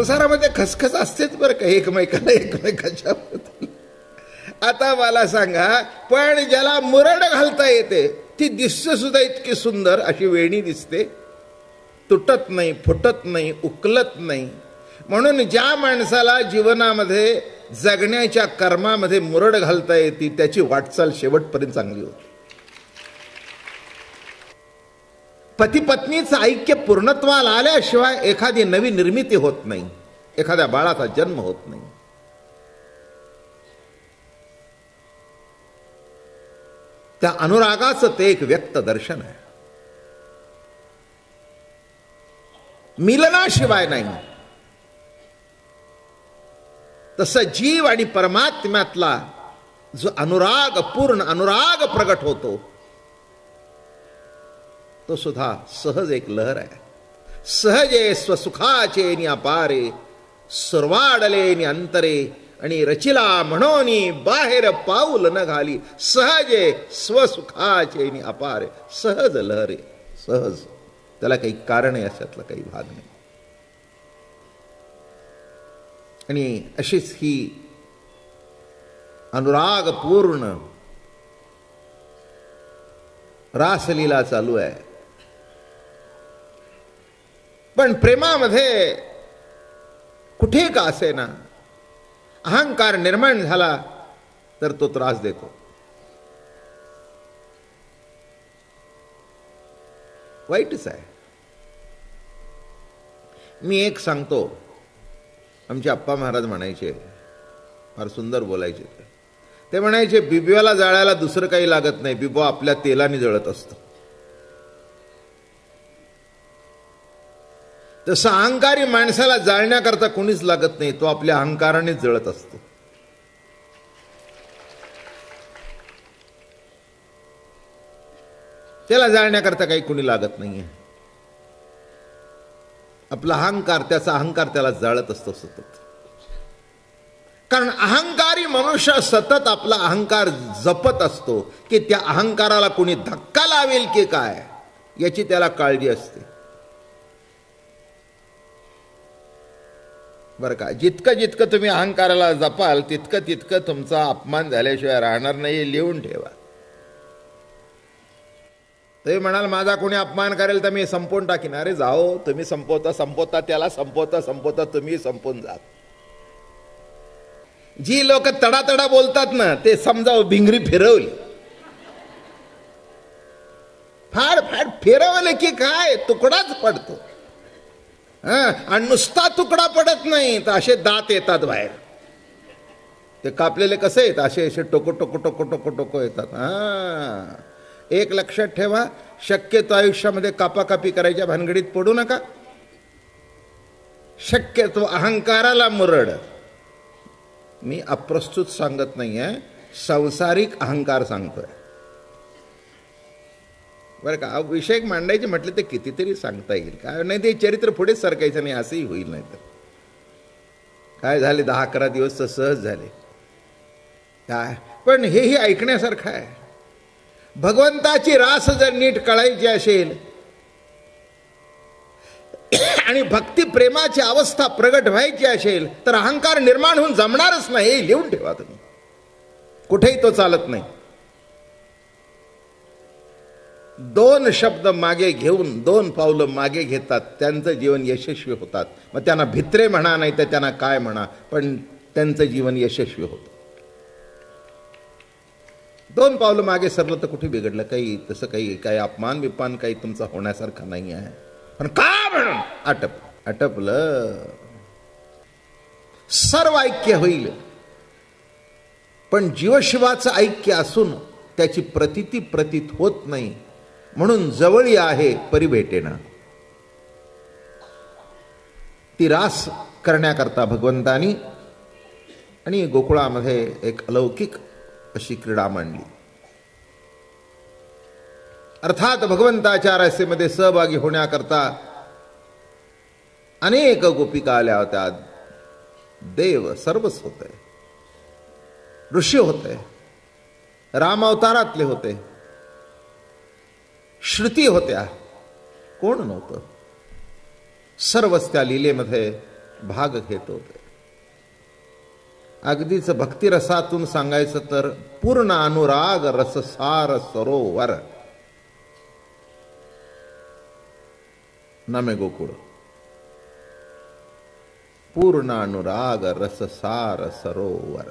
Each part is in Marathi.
संसारामध्ये खसखस असतेच बरं का, एकमेकाच्या. आता मला सांगा, पण ज्याला मुरड घालता येते ती दिसते सुद्धा इतकी सुंदर, अशी वेणी दिसते, तुटत नाही, फुटत नाही, उकलत नाही. म्हणून ज्या माणसाला जीवनामध्ये जगण्याच्या कर्मामध्ये मुरड घालता येते त्याची वाटचाल शेवटपर्यंत चांगली होती. पती पत्नीचं ऐक्य पूर्णत्वाला आल्याशिवाय एखादी नवी निर्मिती होत नाही, एखाद्या बाळाचा जन्म होत नाही. त्या अनुरागाचं ते एक व्यक्त दर्शन आहे, मिलनाशिवाय नाही. तसं जीव आणि परमात्म्यातला जो अनुराग, पूर्ण अनुराग प्रगट होतो, तो सुद्धा सहज एक लहर आहे. सहजे स्वसुखाचे नि अपारे, सर्वाडले नि अंतरे, आणि रचिला म्हणोनी बाहेर पाऊल न घाली, सहजे स्वसुखाचे नि अपारे. सहज लहरे, सहज, त्याला काही कारण आहे अशातला काही भाग नाही. आणि अशीच ही अनुरागपूर्ण रासलीला चालू आहे. पण प्रेमामध्ये कुठे का असे ना, अहंकार निर्माण झाला तर तो त्रास देतो. वाईटच आहे. मी एक सांगतो, आमचे आप्पा महाराज म्हणायचे, फार सुंदर बोलायचे. ते म्हणायचे, बिबव्याला जाळायला दुसरं काही लागत नाही, बिबवा आपल्या तेलाने जळत असतो. तसं अहंकारी माणसाला जाळण्याकरता कोणीच लागत नाही, तो आपल्या अहंकारानेच जळत असतो. त्याला जाळण्याकरता काही कोणी लागत नाहीये. आपला अहंकार, त्याचा अहंकार त्याला जाळत असतो सतत. कारण अहंकारी मनुष्य सतत आपला अहंकार जपत असतो की त्या अहंकाराला कोणी धक्का लावेल की काय याची त्याला काळजी असते. बरं का, जितकं जितकं तुम्ही अहंकाराला जपाल तितकं तितकं तुमचा अपमान झाल्याशिवाय राहणार नाही, लिहून ठेवा. तुम्ही म्हणाल माझा कोणी अपमान करेल तर मी संपवून टाकीन. अरे जाओ, तुम्ही संपवता त्याला संपवता तुम्ही संपून जात. जी लोक तडातडा बोलतात ना, ते समजाव भिंगरी फिरवली. फाड फाड फिरवले की काय तुकडाच पडतो. आणि नुसता तुकडा पडत नाही तर असे दात येतात बाहेर. ते कापलेले कसे येतात, असे असे टोको टोको टोको टोको टोको येतात. एक लक्षात ठेवा, शक्यतो आयुष्यामध्ये कापाकापी करायच्या भानगडीत पडू नका. शक्यतो अहंकाराला मुरड. मी अप्रस्तुत सांगत नाहीये, संसारिक अहंकार सांगतोय बरं का. विषय मांडायचे म्हटले तर कितीतरी सांगता येईल, काय नाही ते चरित्र पुढेच सरकायचं नाही असंही होईल. नाही तर काय झाले, 10-11 दिवस तर सहज झाले काय. पण हेही ऐकण्यासारखं आहे. भगवंताची रास जर नीट कळायची असेल आणि भक्ती प्रेमाची अवस्था प्रगट व्हायची असेल तर अहंकार निर्माण होऊन जमणारच नाही. हे लिहून ठेवा तुम्ही, कुठेही तो चालत नाही. 2 शब्द मागे घेऊन 2 पावलं मागे घेतात त्यांचं जीवन यशस्वी होतात. मग त्यांना भित्रे म्हणा नाही तर त्यांना काय म्हणा, पण त्यांचं जीवन यशस्वी होतं. 2 पावलं मागे सरलं तर कुठे बिघडलं, काही तसं काही अपमान बिप्मान काही तुमचा होण्यासारखा नाही आहे. पण का म्हणून आटपलं, सर्व ऐक्य होईल. पण जीवशिवाचं ऐक्य असून त्याची प्रतीत होत नाही. म्हणून जवळी आहे परिभेटेना. ती रास करण्याकरता भगवंतानी आणि गोकुळामध्ये एक अलौकिक अशी क्रीडा मांडली. अर्थात भगवंताच्या रासेमध्ये सहभागी होण्याकरता अनेक गोपिका आल्या होत्या. देव सर्वच होते, ऋषी होते, राम अवतारातले होते, श्रुती होत्या, कोण नव्हतं. सर्वच त्या लीलेमध्ये भाग घेतो. अगदीच भक्तिरसातून सांगायचं तर पूर्ण अनुराग रससार सरोवर नमे गोकुळ. पूर्ण अनुराग रससार सरोवर.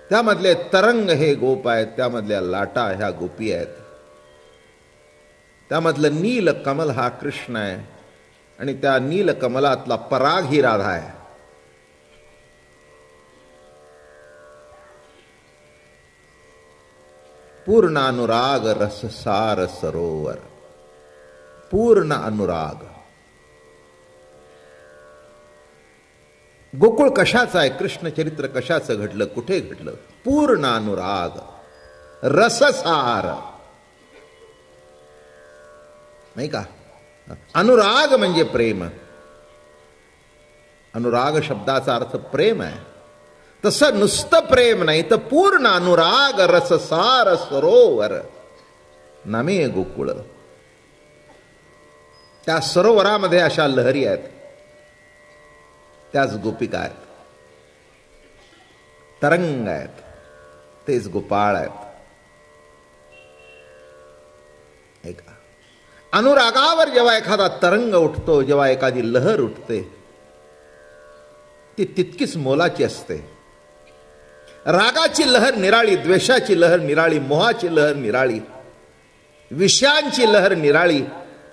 त्यामधले तरंग हे गोप आहेत, त्यामधल्या लाटा ह्या गोपी आहेत, त्यामधलं नील कमल हा कृष्ण आहे आणि त्या नील कमलातला पराग ही राधा आहे. पूर्ण अनुराग रससार सरोवर. पूर्ण अनुराग. गोकुळ कशाचं आहे, कृष्ण चरित्र कशाचं घडलं, कुठे घडलं? पूर्ण अनुराग रससार, नाही का? अनुराग म्हणजे प्रेम. अनुराग शब्दाचा अर्थ प्रेम आहे. तसं नुसतं प्रेम नाही तर पूर्ण अनुराग रससार सरोवर नमे गोकुळ. त्या सरोवरामध्ये अशा लहरी आहेत, त्याच गोपिका आहेत, तरंग आहेत, तेच गोपाळ आहेत. ऐका, अनुरागावर जेव्हा एखादा तरंग उठतो, जेव्हा एखादी लहर उठते, ती तितकीच मोलाची असते. रागाची लहर निराळी, द्वेषाची लहर निराळी, मोहाची लहर निराळी, विषयांची लहर निराळी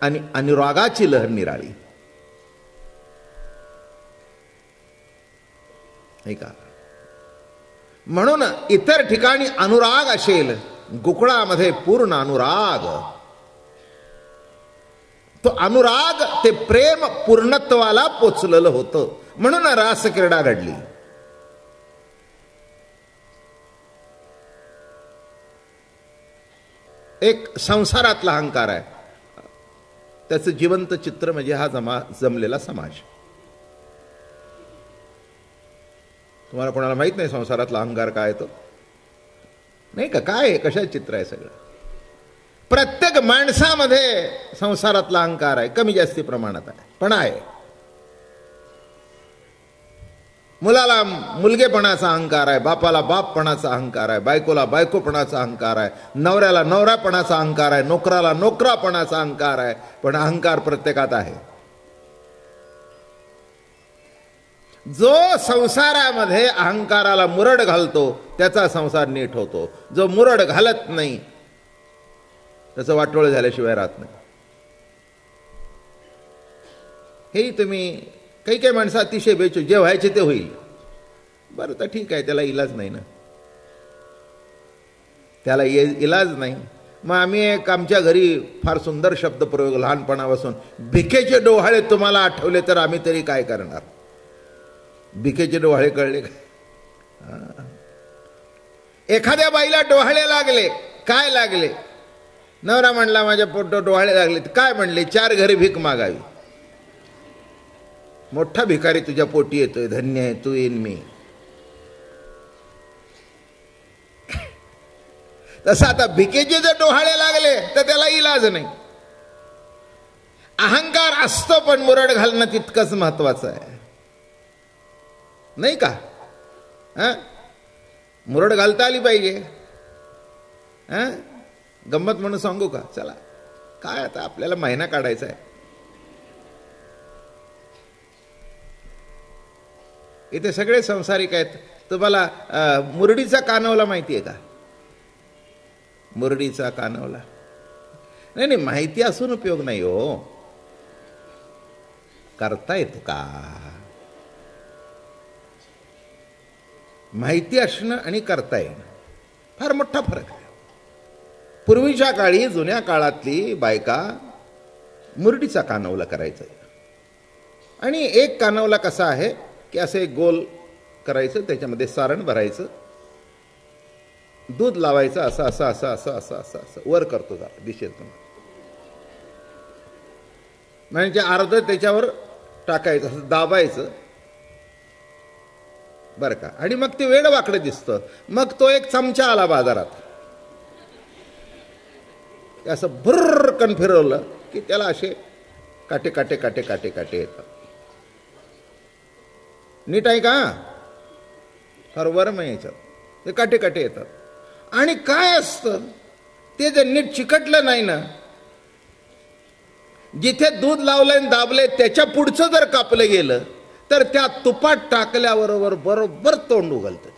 आणि अनुरागाची लहर निराळी. ऐका, म्हणून इतर ठिकाणी अनुराग असेल, गोकुळामध्ये पूर्ण अनुराग. तो अनुराग ते प्रेम पूर्णत्वाला पोचलेलं होतं, म्हणून रासक्रीडा घडली. एक संसारातला अहंकार आहे, त्याचं जिवंत चित्र म्हणजे हा जमलेला समाज. तुम्हाला कोणाला माहित नाही संसारातला अहंकार काय तो? नाही का? काय आहे, कशाचं चित्र आहे सगळं? प्रत्येक माणसामध्ये संसारातला अहंकार आहे, कमी जास्ती प्रमाणात आहे, पण आहे. मुलाला मुलगेपणाचा अहंकार आहे, बापाला बापपणाचा अहंकार आहे, बायकोला बायकोपणाचा अहंकार आहे, नवऱ्याला नवरापणाचा अहंकार आहे, नोकराला नोकरापणाचा अहंकार आहे. पण अहंकार प्रत्येकात आहे. जो संसारामध्ये अहंकाराला मुरड घालतो त्याचा संसार नीट होतो. जो मुरड घालत नाही त्याचं वाटोळ झाल्याशिवाय राहत नाही. हेही तुम्ही काही काही माणसं अतिशय बेचू, जे व्हायचे ते होईल. बरं तर ठीक आहे, त्याला इलाज नाही ना, त्याला इलाज नाही. मग आम्ही एक आमच्या घरी फार सुंदर शब्दप्रयोग लहानपणापासून, भिकेचे डोहाळे तुम्हाला आठवले तर आम्ही तरी काय करणार. भिकेचे डोहाळे कळले का? एखाद्या बाईला डोहाळे लागले, काय लागले? नवरा म्हणला माझ्या पोटात डोहाळे लागले. काय म्हणले? 4 घरी भीक मागावी. मोठा भिकारी तुझ्या पोटी येतोय, धन्य आहे तू, येईन मी. तसं आता भिकेचे जर डोहाळे लागले तर त्याला इलाज नाही. अहंकार असतो पण मुरड घालणं तितकंच महत्वाचं आहे, नाही का? मुरड घालता आली पाहिजे. गंमत म्हणून सांगू का? चला, काय आता आपल्याला महिना काढायचा आहे. इथे सगळे संसारिक आहेत. तुम्हाला मुरडीचा कानवला माहिती आहे का? मुरडीचा कानवला नाही नाही, माहिती असून उपयोग नाही हो, करता येतो का? माहिती असणं आणि करता येणं फार मोठा फरक आहे. पूर्वीच्या काळी, जुन्या काळातली बायका मुरडीचा कानवला करायचा. आणि एक कानवला कसा आहे की असं एक गोल करायचं, त्याच्यामध्ये सारण भरायचं, दूध लावायचं, असं असं असं असं असं असं असं वर करतो जरा दिशेतून, म्हणजे अर्ध त्याच्यावर टाकायचं, असं दाबायचं बरं का. आणि मग ते वेड वाकडं दिसतं. मग तो एक चमचा आला बाजारात, असं भुर्रकन फिरवलं की त्याला असे काटे काटे काटे काटे काटे येतात. नीट आहे का? फार वर्म याच्यात ते काटे काटे येतात. आणि काय असतं ते जर नीट चिकटलं नाही ना, जिथे दूध लावलंय आणि दाबलंय त्याच्या पुढचं जर कापलं गेलं तर त्या तुपात टाकल्याबरोबर बरोबर तोंड उघलतं.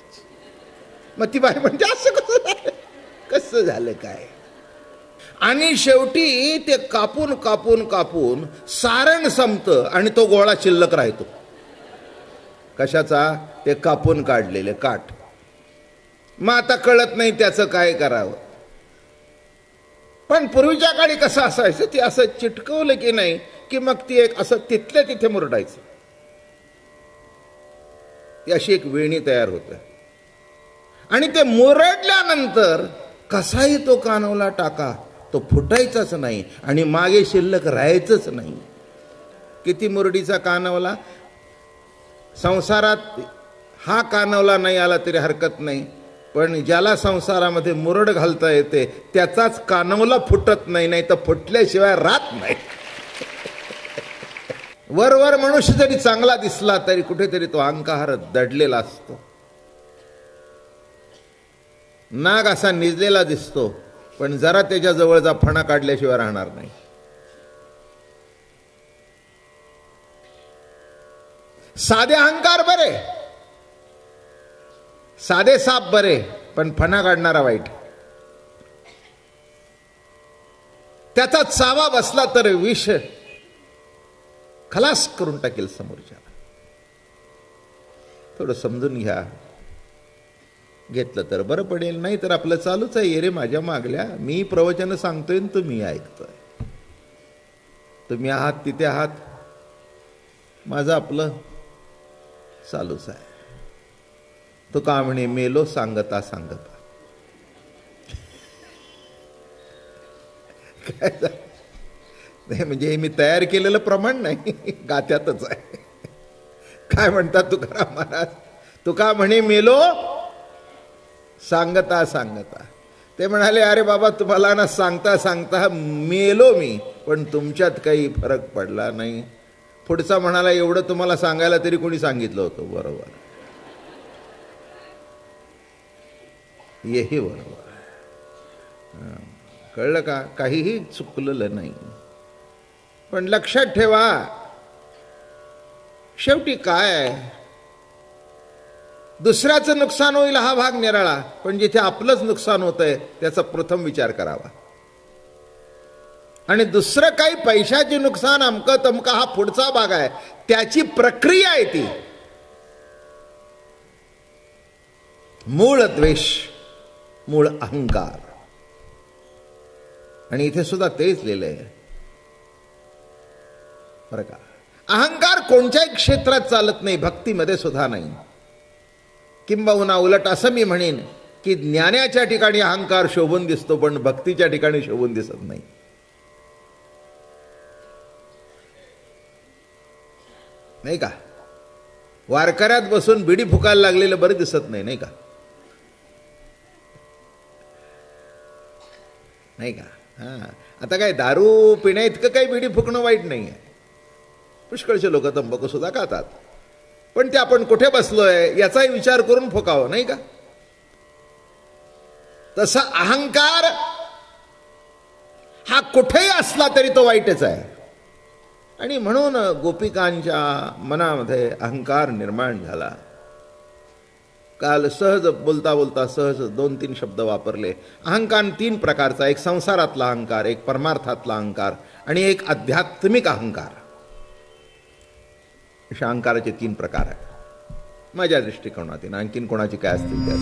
मग ती बाई म्हणजे असं कसं झालं, कसं झालं काय? आणि शेवटी ते कापून कापून कापून सारण संपतं आणि तो गोळा शिल्लक राहतो. कशाचा? ते कापून काढलेले काठ. मग आता कळत नाही त्याचं काय करावं. पण पूर्वीच्या काळी कसं असायचं, ते असं चिटकवलं की नाही की मग ती एक असं तिथल्या तिथे मुरडायचं. ती अशी एक वेणी तयार होते. आणि ते मुरडल्यानंतर कसाही तो कानवला टाका, तो फुटायचाच नाही आणि मागे शिल्लक राहायचंच नाही. किती मुरडीचा कानवला, संसारात हा कानवला नाही आला तरी हरकत नाही, पण ज्याला संसारामध्ये मुरड घालता येते त्याचाच कानवला फुटत नाही, नाही तर फुटल्याशिवाय राहत नाही. वरवर मनुष्य जरी चांगला दिसला तरी कुठेतरी तो अहंकार दडलेला असतो. नाग असा निजलेला दिसतो, पण जरा त्याच्या जवळचा फणा काढल्याशिवाय राहणार नाही. साधे अहंकार बरे, साधे साप बरे, पण फणा काढणारा वाईट. त्याचा चावा बसला तर विष खलास करून टाकेल समोरच्याला. थोडं समजून घ्या. घेतलं तर बरं पडेल, नाही तर आपलं चालूच आहे. ये रे माझ्या मागल्या, मी प्रवचन सांगतोय आणि तुम्ही ऐकतोय. तुम्ही आहात तिथे आहात, माझं आपलं चालूच आहे. तो का म्हणे मेलो सांगता सांगता. काय नाही म्हणजे हे मी तयार केलेलं प्रमाण नाही, गात्यातच आहे. काय म्हणतात तुकाराम महाराज? तुका म्हणे मेलो सांगता सांगता. ते म्हणाले अरे बाबा तुम्हाला ना सांगता सांगता मेलो मी, पण तुमच्यात काही फरक पडला नाही. पुढचा म्हणाला एवढं तुम्हाला सांगायला तरी कोणी सांगितलं होतं? बरोबर, हेही बरोबर. कळलं का? काहीही चुकलेलं नाही. पण लक्षात ठेवा, शेवटी काय आहे, दुसऱ्याचं नुकसान होईल हा भाग निराळा, पण जिथे आपलंच नुकसान होतंय त्याचा प्रथम विचार करावा. आणि दुसरं काही पैशाचे नुकसान अमकं तमका हा पुढचा भाग आहे, त्याची प्रक्रिया आहे ती. मूळ द्वेष, मूळ अहंकार. आणि इथे सुद्धा तेच लिहिलंय बरं का. अहंकार कोणत्याही क्षेत्रात चालत नाही, भक्तीमध्ये सुद्धा नाही. किंबहुना उलट असं मी म्हणेन की ज्ञानाच्या ठिकाणी अहंकार शोभून दिसतो, पण भक्तीच्या ठिकाणी शोभून दिसत नाही. नाही का? वारकऱ्यात बसून बिडी फुकायला लागलेलं बरं दिसत नाही, नाही का? नाही का? आता काय दारू पिण्या इतकं काही बिडी फुकणं वाईट नाही आहे. पुष्कळचे लोक तंबाखू सुद्धा खातात, पण ते आपण कुठे बसलोय याचाही विचार करून फुकावं, नाही का? तसा अहंकार हा कुठेही असला तरी तो वाईटच आहे. आणि म्हणून गोपिकांच्या मनामध्ये अहंकार निर्माण झाला. काल सहज बोलता बोलता सहज 2-3 शब्द वापरले. अहंकार 3 प्रकारचा, एक संसारातला अहंकार, एक परमार्थातला अहंकार आणि एक आध्यात्मिक अहंकार. अशा अहंकाराचे 3 प्रकार आहेत माझ्या दृष्टिकोनातून. आणखीन कोणाची काय असतील त्या